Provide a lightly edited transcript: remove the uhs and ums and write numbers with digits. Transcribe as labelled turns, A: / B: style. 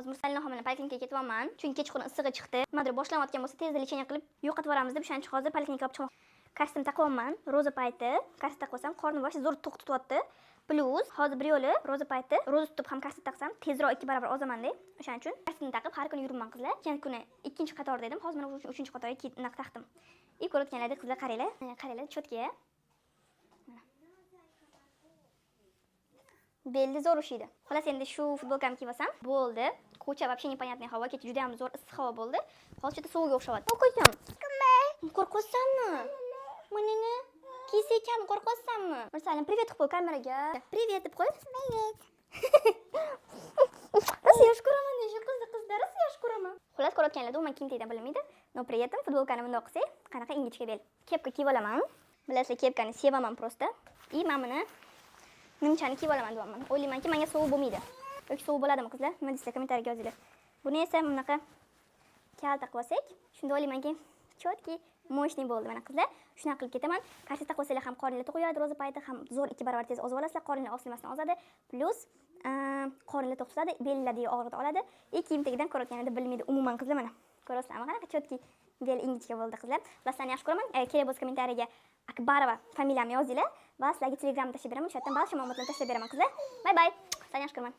A: Hozir Mursalni homila poliklinikaga ketyapman. Chunki kechqurun issig'i chiqdi. Nimadir boshlanayotgan bo'lsa, tezda lecheniya qilib yo'qotib yuboramiz deb o'shaning uchun hozir poliklinikaga olib chiqaman. Kostyum taqyapman. Roza payti. Kostyum taqsam qornim boshi zo'r to'q tutyapti. Plus hozir bir yo'li roza payti, roza tutib ham kostyum taqsam tezroq 2 barobar ozaman-da. O'shaning uchun kostyumni taqib har kuni yuraman qizlar. Keyin kuni 2-qatorda edim. Hozir mana 3-qatorga taqdim. Ko'rayotganlarda qizlar qaranglar. Qaranglar, cho'tga. Belda zo'r ushiydi. Xolos endi shu futbolkamni kiyib olsam bo'ldi. Ko'cha вообще непонятный havo, kecha juda ham zo'r issiq havo bo'ldi. Hozircha suvga o'xshayapti. O'qiysan? Qo'rqyapsanmi? Menini kiysa ekanmi, qo'rqyapsanmi? Mirsalim, привет deb qo'y kameraga. Привет deb qo'y. Привет. Rosa yosh ko'raman, shu qizlar, rosa yosh ko'raman. Xolos ko'rayotganlarda u men kim deydi bilmaydi. No приятно, futbolkani bundoq qilsak, qanaqa ingichka bel. Kepka kiyib olaman. Bilasizlar, kepkani sevaman просто. И men buni nimchani kiyib olaman deyapman. O'ylaymanki, menga sovuq bo'lmaydi. Yoki sovuq bo'ladimi qizlar? Nima deysizlar, kommentariyga yozinglar. Buni esa bunaqa kal taqib olsak, shunda o'ylaymanki, chotki, mo'shni bo'ldi mana qizlar. Shuna qilib ketaman. Qarshi taqib olsanglar ham qorninglar to'q yuradi, roza payti ham zo'r 2 barobar tez ozib olasizlar, qorninglar osilmasdan ozadi. Plus qorninglar to'q tutadi, bellardagi og'riqni oladi. Kiyim tagidan ko'rayotganlarda bilmaydi umuman qizlar mana. Ko'rasizlarmi, qanaqa chotki bel ingichka bo'ldi qizlar. Va sizlarni yaxshi ko'raman. Kerak bo'lsa kommentariyaga Akbarova familiyamni yozinglar va sizlarga Telegramda tashlab beraman. O'sha yerdan barcha ma'lumotlarni tashlab beraman qizlar. Bay bay. Sizlarni yaxshi ko'raman.